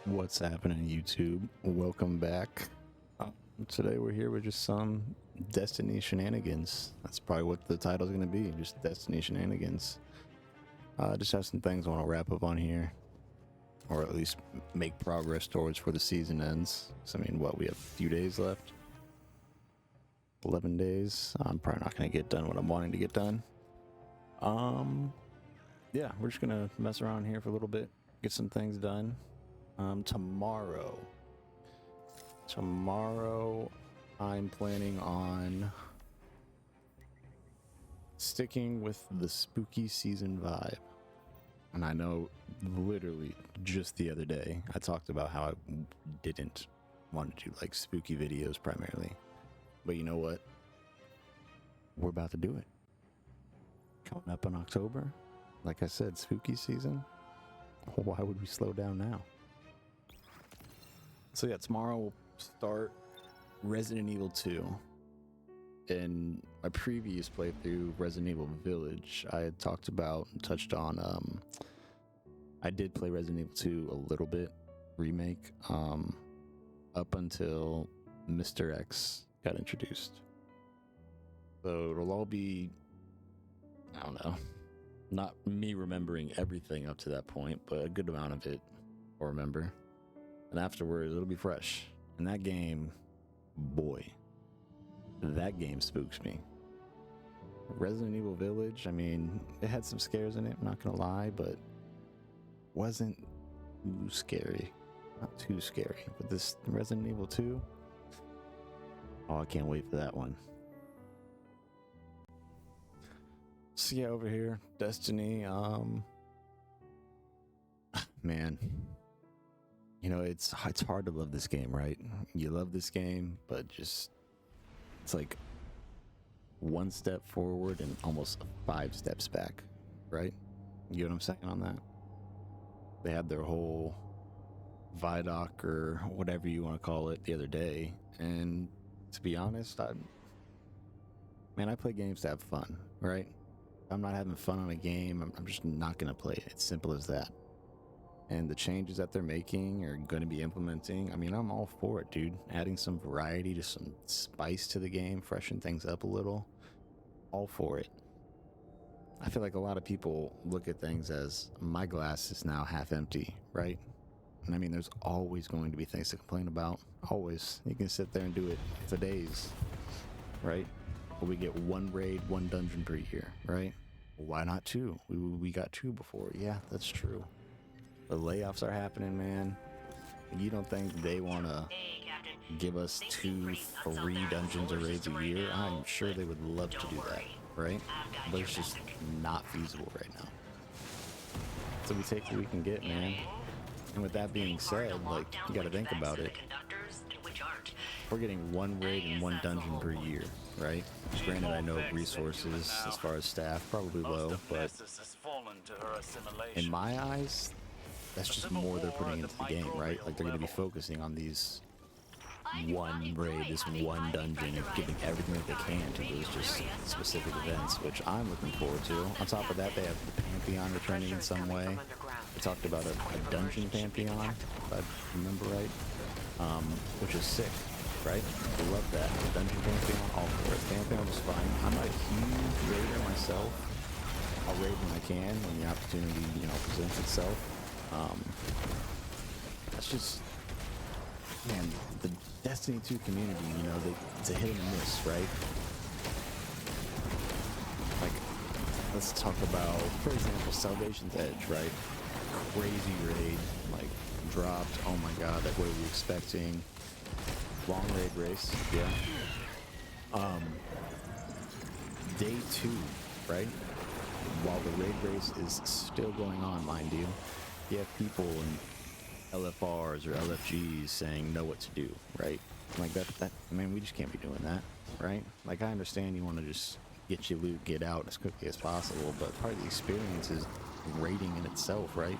What's happening, YouTube? Welcome back. Today we're here with just some Destiny Shenanigans. That's probably what the title's going to be, just Destiny Shenanigans. Just have some things I want to wrap up on here, or at least make progress towards before the season ends. So, I mean, we have a few days left? 11 days. I'm probably not going to get done what I'm wanting to get done. Yeah, we're just going to mess around here for a little bit, get some things done. Tomorrow I'm planning on sticking with the spooky season vibe. And I know literally just the other day I talked about how I didn't want to do like spooky videos primarily. But you know what? We're about to do it. Coming up in October, like I said, spooky season. Why would we slow down now? So yeah, tomorrow we'll start Resident Evil 2. In my previous playthrough, Resident Evil Village, I had talked about and touched on, I did play Resident Evil 2 a little bit, remake, up until Mr. X got introduced. So it'll all be, I don't know, not me remembering everything up to that point, but a good amount of it I'll remember. And afterwards, it'll be fresh. And that game, boy, that game spooks me. Resident Evil Village, I mean, it had some scares in it, I'm not gonna lie, but wasn't too scary. Not too scary. But this Resident Evil 2, oh, I can't wait for that one. So yeah, over here, Destiny, man. You know, it's hard to love this game, right? You love this game, but just, it's like one step forward and almost 5 steps back, right? You know what I'm saying on that? They had their whole Vidoc or whatever you want to call it the other day, and to be honest, I play games to have fun, right? If I'm not having fun on a game, I'm just not going to play it. It's simple as that. And the changes that they're making or going to be implementing, I mean, I'm all for it, dude. Adding some variety, to some spice to the game, freshen things up a little. All for it. I feel like a lot of people look at things as my glass is now half empty, right? And I mean, there's always going to be things to complain about. Always. You can sit there and do it for days, right? But we get 1 raid, 1 dungeon per year, right? Well, why not 2? We got 2 before. Yeah, that's true. The layoffs are happening, man. You don't think they want to give us 2, 3 dungeons or raids a year? I'm sure they would love to do that, right? But it's just not feasible right now. So we take what we can get, man. And with that being said, like, you got to think about it. We're getting 1 raid and 1 dungeon per year, right? Granted, I know resources as far as staff probably low, but in my eyes, that's just more they're putting into the game, right? Like, they're going to be focusing on these 1 raid, this 1 dungeon, and giving everything that they can to those just specific events, which I'm looking forward to. On top of that, they have the Pantheon returning in some way. They talked about a dungeon Pantheon, if I remember right, which is sick, right? I love that. The dungeon Pantheon, all for it. Pantheon was fine. I'm not a huge raider myself. I'll raid when I can, when the opportunity, presents itself. That's just, man, the Destiny 2 community, it's a hit and a miss, right? Like, let's talk about, for example, Salvation's Edge, right? Crazy raid, like, dropped, oh my god, like, what are we expecting? Long raid race, yeah. Day 2, right? While the raid race is still going on, mind you, you have people in LFRs or LFGs saying know what to do, right? Like that, we just can't be doing that, right? Like, I understand you want to just get your loot, get out as quickly as possible, but part of the experience is raiding in itself, right?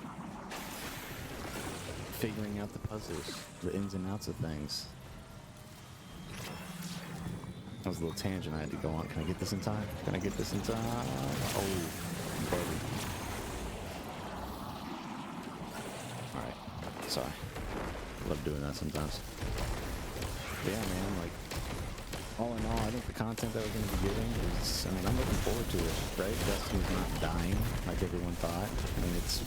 Figuring out the puzzles, the ins and outs of things. That was a little tangent I had to go on. Can I get this in time? Can I get this in time? Oh, buddy. Alright, sorry. Love doing that sometimes. But yeah, man, like, all in all, I think the content that we're going to be getting is, I mean, I'm looking forward to it, right? Destiny's not dying like everyone thought. I mean, is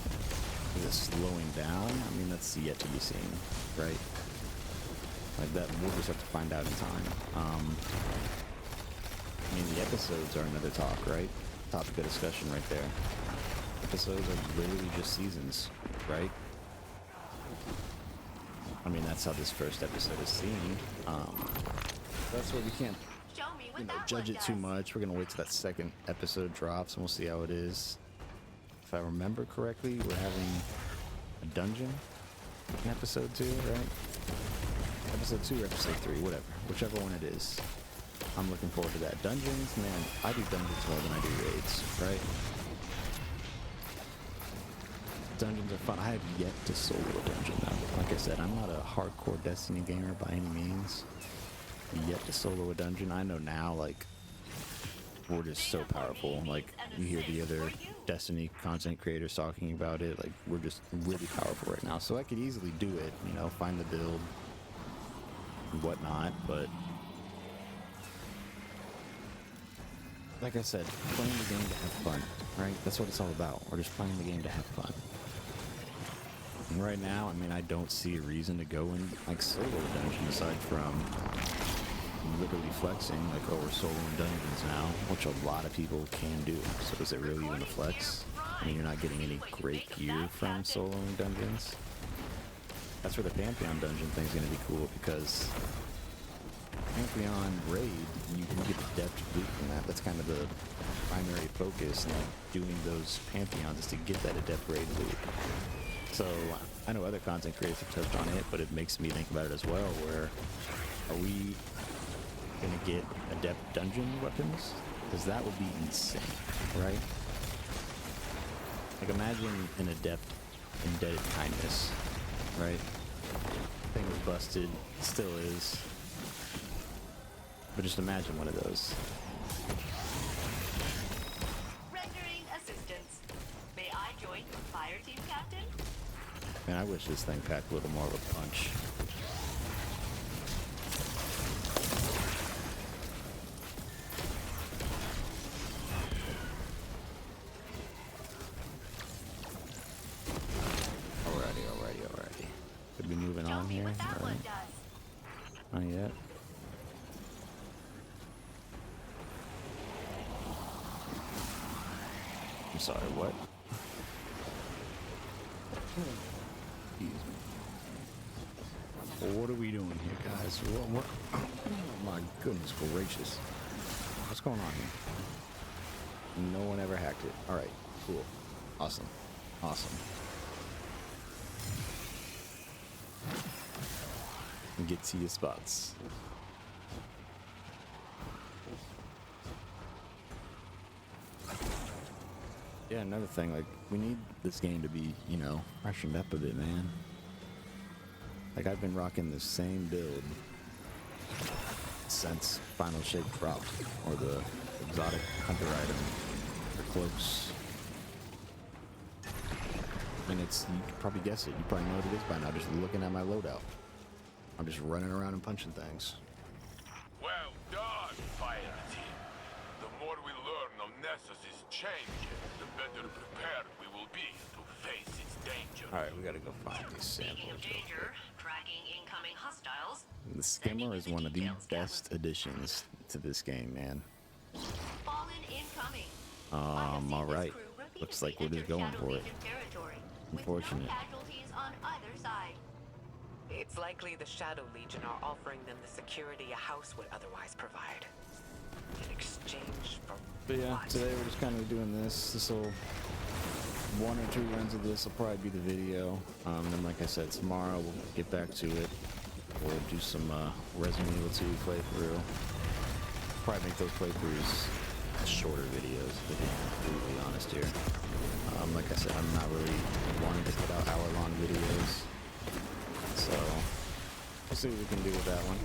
it slowing down? I mean, that's yet to be seen, right? Like that, we'll just have to find out in time. I mean, the episodes are another talk, right? Topic of discussion right there. Episodes are literally just seasons, right? I mean, that's how this first episode is seen. That's why we can't, judge it too much. We're gonna wait till that second episode drops, and we'll see how it is. If I remember correctly, we're having a dungeon in episode 2, right? Episode 2 or episode 3, whatever, whichever one it is. I'm looking forward to that. Dungeons, man, I do dungeons more than I do raids, right? Dungeons are fun. I have yet to solo a dungeon though. Like I said, I'm not a hardcore Destiny gamer by any means. Yet to solo a dungeon. I know now, like, we're just so powerful. Like, you hear the other Destiny content creators talking about it. Like, we're just really powerful right now. So I could easily do it, find the build and whatnot, but like I said, playing the game to have fun, right? That's what it's all about. We're just playing the game to have fun. And right now, I mean, I don't see a reason to go and, like, solo a dungeon aside from literally flexing, like, oh, we're soloing dungeons now, which a lot of people can do. So is it really even a flex? I mean, you're not getting any great gear from soloing dungeons. That's where the Pantheon dungeon thing's going to be cool, because Pantheon raid, you can get depth loot from that. That's kind of the primary focus, and like, doing those Pantheons is to get that adept raid loot. So I know other content creators have touched on it, but it makes me think about it as well, where are we going to get adept dungeon weapons? Because that would be insane, right? Like, imagine an adept indebted kindness, right? Thing was busted, still is. But just imagine one of those. Rendering assistance. May I join your fire team, Captain? Man, I wish this thing packed a little more of a punch. Alrighty. Could be moving on here. Alright. Not yet. I'm sorry, what? Well, what are we doing here, guys? What? Oh, my goodness gracious. What's going on here? No one ever hacked it. Alright, cool. Awesome. Get to your spots. Yeah, another thing, like, we need this game to be, freshened up a bit, man. Like, I've been rocking the same build since Final Shape dropped, or the exotic hunter item, or cloaks. And you can probably guess it. You probably know what it is by now, just looking at my loadout. I'm just running around and punching things. Well done, fire team. The more we learn of Nessus's changes, the better prepared we will be to face its danger. Alright, we gotta go find these samples. Danger, tracking incoming hostiles. The skimmer is one of the best additions to this game, man. Fallen incoming. Alright. Looks like we're just going for it. Unfortunate. With no casualties on either side. It's likely the Shadow Legion are offering them the security a house would otherwise provide. In exchange for But yeah, what? today we're just kind of doing this. This'll, 1 or 2 runs of this will probably be the video. And then, like I said, tomorrow we'll get back to it. We'll do some Resident Evil 2 playthrough. Probably make those playthroughs shorter videos, to be brutally honest here. Like I said, I'm not really wanting to put out hour-long videos. So, we'll see what we can do with that one.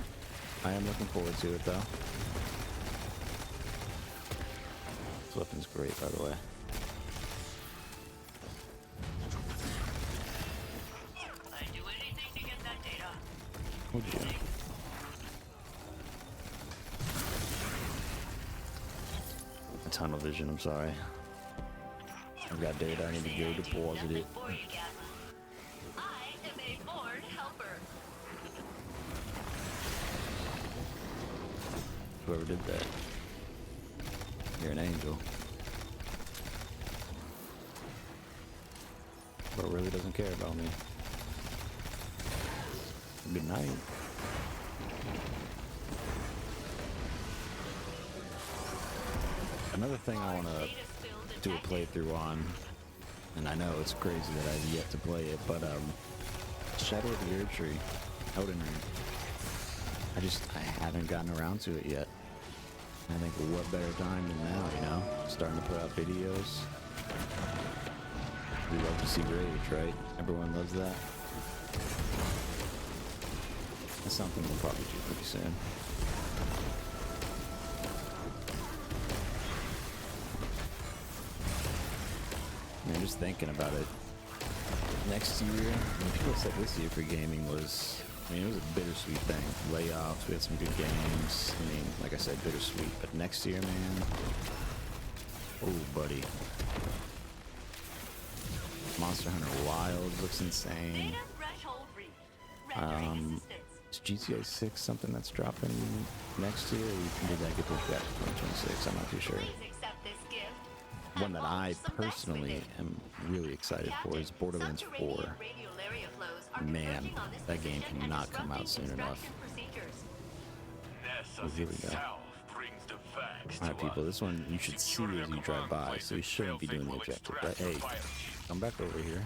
I am looking forward to it, though. This weapon's great, by the way. I'd do anything to get that data. Would you? Tunnel vision, I'm sorry. I've got data I need to go deposit it. For you, Captain. I am a born helper. Whoever did that. You're an angel. But really doesn't care about me. Good night. Another thing I want to do a playthrough on, and I know it's crazy that I've yet to play it, but Shadow of the Erdtree, Elden Ring. I haven't gotten around to it yet. I think what better time than now, you know? Starting to put out videos. We love to see rage, right? Everyone loves that. That's something we'll probably do pretty soon. Man, just thinking about it. Next year, I mean, people said this year for gaming was, I mean, it was a bittersweet thing. Layoffs, we had some good games. I mean, like I said, bittersweet. But next year, man, oh, buddy. Monster Hunter Wilds looks insane. Data threshold reached. Rendering assistance. Is GTA 6 something that's dropping next year? Or did that get pushed back to 2026? I'm not too sure. Please accept this gift. One that I personally am really excited for is Borderlands 4. Man, that game cannot come out soon enough. Nessus Here we go. itself brings the facts Alright, to people, us. this one you should see as you drive by, so you shouldn't be doing the objective. But hey, come back over here.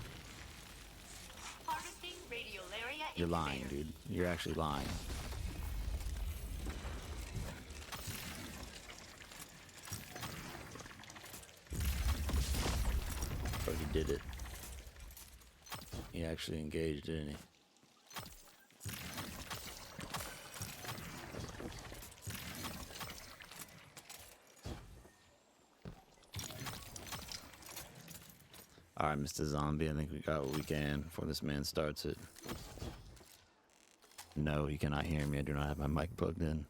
You're lying, dude. You're actually lying. Oh, he did it. He actually engaged, didn't he? Alright, Mr. Zombie, I think we got what we can before this man starts it. No, he cannot hear me. I do not have my mic plugged in.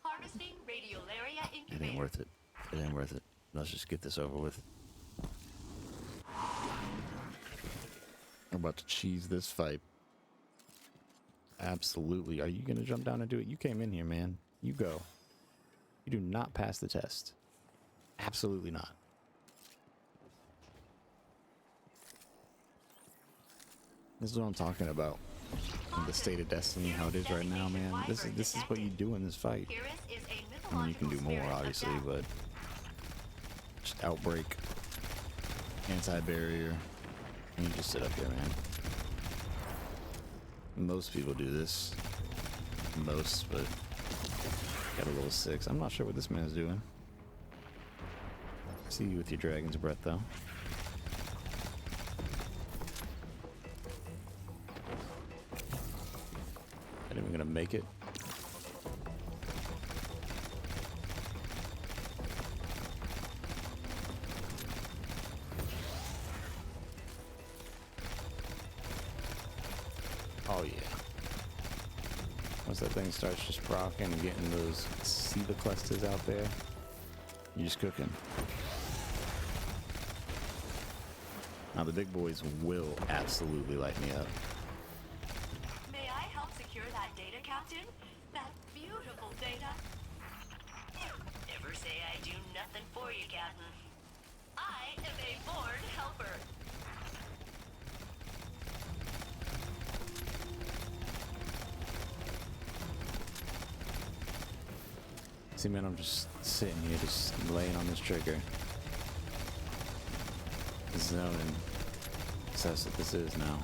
Harvesting radiolaria It incubator. ain't worth it. It ain't worth it. Let's just get this over with. I'm about to cheese this fight. Absolutely. Are you going to jump down and do it? You came in here, man. You go. You do not pass the test. Absolutely not. This is what I'm talking about. The state of Destiny, how it is right now, man. This is what you do in this fight. Pyrrhus is a I mean, you can do more, mythological obviously, spirit of but just outbreak, anti-barrier, and you just sit up here, man. Most people do this. Most, but got a little 6. I'm not sure what this man's doing. See you with your dragon's breath, though. Not even gonna make it. Oh yeah. Once that thing starts just procking and getting those SIVA clusters out there, you're just cooking. Now the big boys will absolutely light me up. May I help secure that data, Captain? That beautiful data. Never say I do nothing for you, Captain. I am a born helper. See, man, I'm just sitting here, just laying on this trigger. Zoning. So that's what this is now.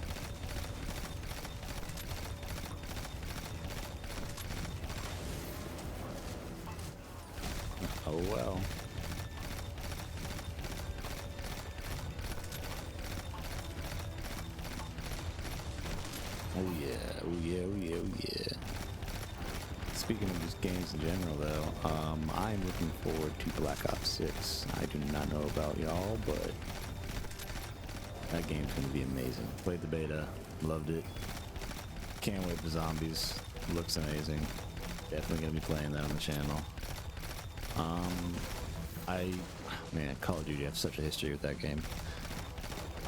Oh well. Oh yeah, oh yeah, oh yeah, oh yeah. Speaking of just games in general, though, I am looking forward to Black Ops 6. I do not know about y'all, but that game's going to be amazing. Played the beta, loved it. Can't wait for zombies. Looks amazing. Definitely gonna be playing that on the channel. Man, Call of Duty, I have such a history with that game.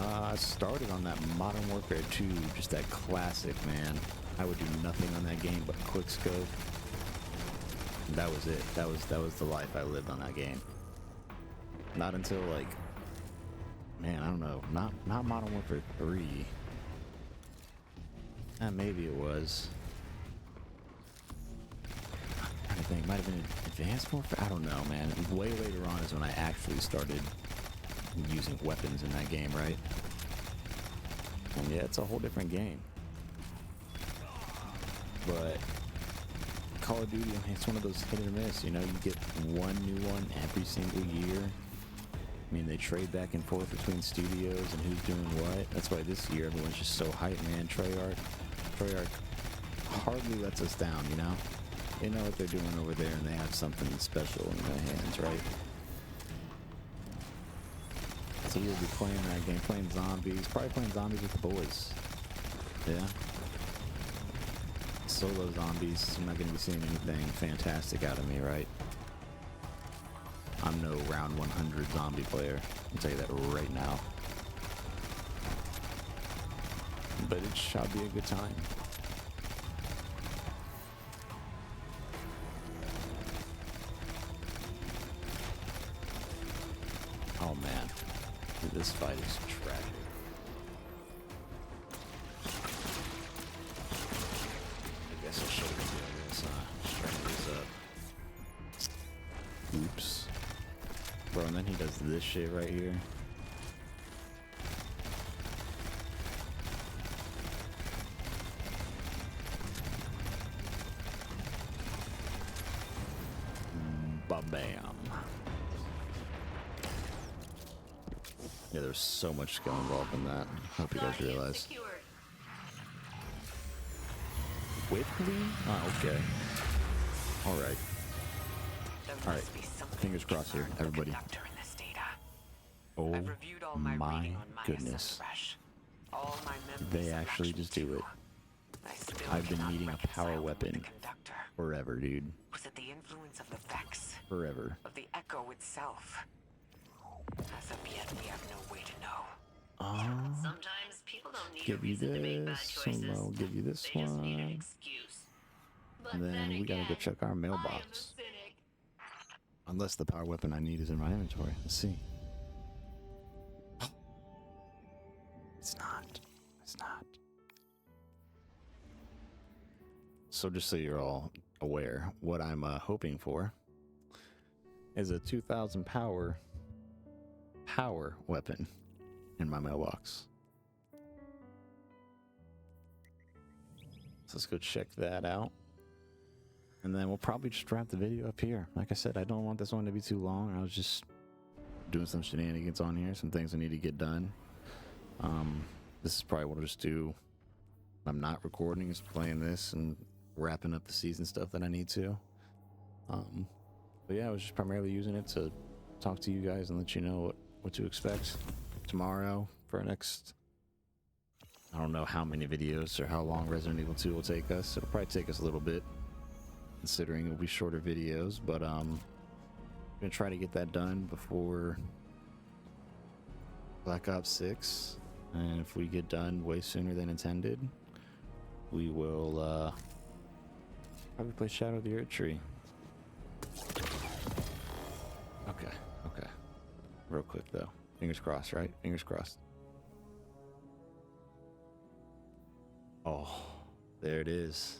I started on that Modern Warfare 2, just that classic, man. I would do nothing on that game but quick scope. And that was it. That was the life I lived on that game. Not until like, man, I don't know, not Modern Warfare 3. Maybe it was. I think it might have been Advanced Warfare. I don't know, man. Way later on is when I actually started using weapons in that game, right? And yeah, it's a whole different game. But Call of Duty, I mean, it's one of those hit or miss. You know, you get one new one every single year. I mean, they trade back and forth between studios and who's doing what. That's why this year everyone's just so hyped, man. Treyarch hardly lets us down, you know? They know what they're doing over there, and they have something special in their hands, right? So we'll be playing that game, playing zombies, probably playing zombies with the boys. Yeah. Solo zombies, you're not going to be seeing anything fantastic out of me, right? I'm no round 100 zombie player. I'll tell you that right now. But it shall be a good time. Oh man, this fight is tragic. I guess I should have been doing this, straighten this up. Oops. Bro, and then he does this shit right here. Ba-bam. Yeah, there's so much skill involved in that. Hope you guys realize. Whitley? Oh, okay. Alright. Alright. Fingers crossed here, everybody. Oh my goodness. They actually just do it. I've been needing a power weapon forever, dude. Was it the influence of the Vex? Forever. Of the Echo itself? As of yet, we have no way to know. Sometimes people don't need a Give you reason to make bad this, choices. and I'll give you this They just need an one. excuse. But And then we gotta go again, check our I am a mailbox. cynic. Unless the power weapon I need is in my inventory. Let's see. It's not. It's not. So just so you're all aware, what I'm hoping for is a 2,000 power weapon in my mailbox. So let's go check that out. And then we'll probably just wrap the video up here. Like I said, I don't want this one to be too long. I was just doing some shenanigans on here, some things I need to get done. This is probably what I'll just do. I'm not recording, just playing this and wrapping up the season stuff that I need to. But yeah, I was just primarily using it to talk to you guys and let you know what to expect tomorrow for our next, I don't know how many videos or how long Resident Evil 2 will take us. It'll probably take us a little bit, considering it'll be shorter videos, but I'm gonna try to get that done before Black Ops 6. And if we get done way sooner than intended, we will probably play Shadow of the Earth Tree. Okay. Real quick though. Fingers crossed, right? Fingers crossed. Oh, there it is.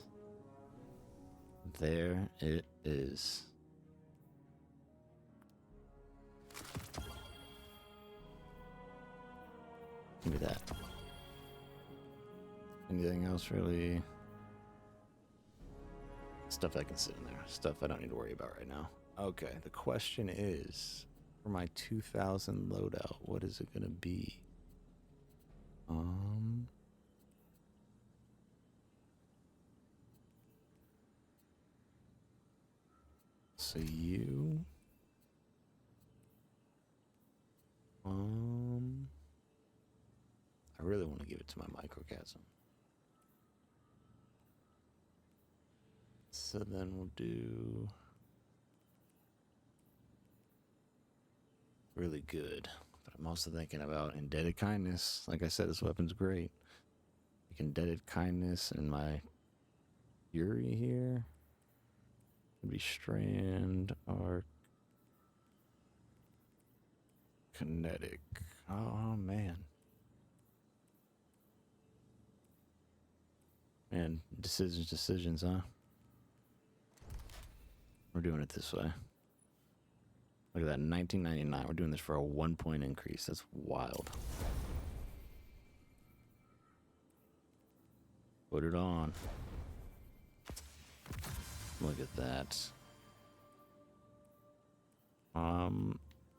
There it is. Give me that. Anything else really? Stuff that can sit in there. Stuff I don't need to worry about right now. Okay, the question is, for my 2000 loadout, what is it gonna be? So you I really want to give it to my microchasm. so then we'll do really good. But I'm also thinking about indebted kindness. Like I said, this weapon's great. Like indebted kindness and my fury here. Be strand or kinetic. Oh man. Man, decisions, huh? We're doing it this way. Look at that, 1999. We're doing this for a 1-point increase. That's wild. Put it on. Look at that.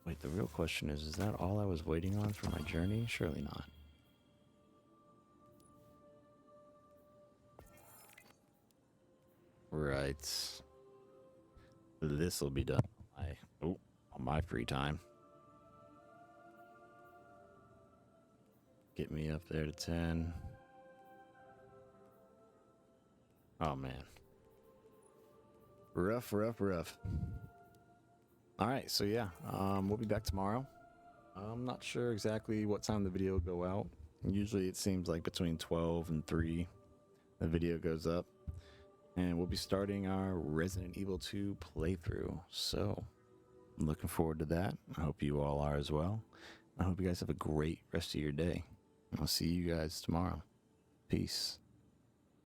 Wait, the real question is that all I was waiting on for my journey? Surely not. Right. This will be done on my free time. Get me up there to 10. Oh man. Rough. All right, so yeah, we'll be back tomorrow. I'm not sure exactly what time the video will go out. Usually it seems like between 12 and 3 the video goes up. And we'll be starting our Resident Evil 2 playthrough. So I'm looking forward to that. I hope you all are as well. I hope you guys have a great rest of your day. I'll see you guys tomorrow. Peace.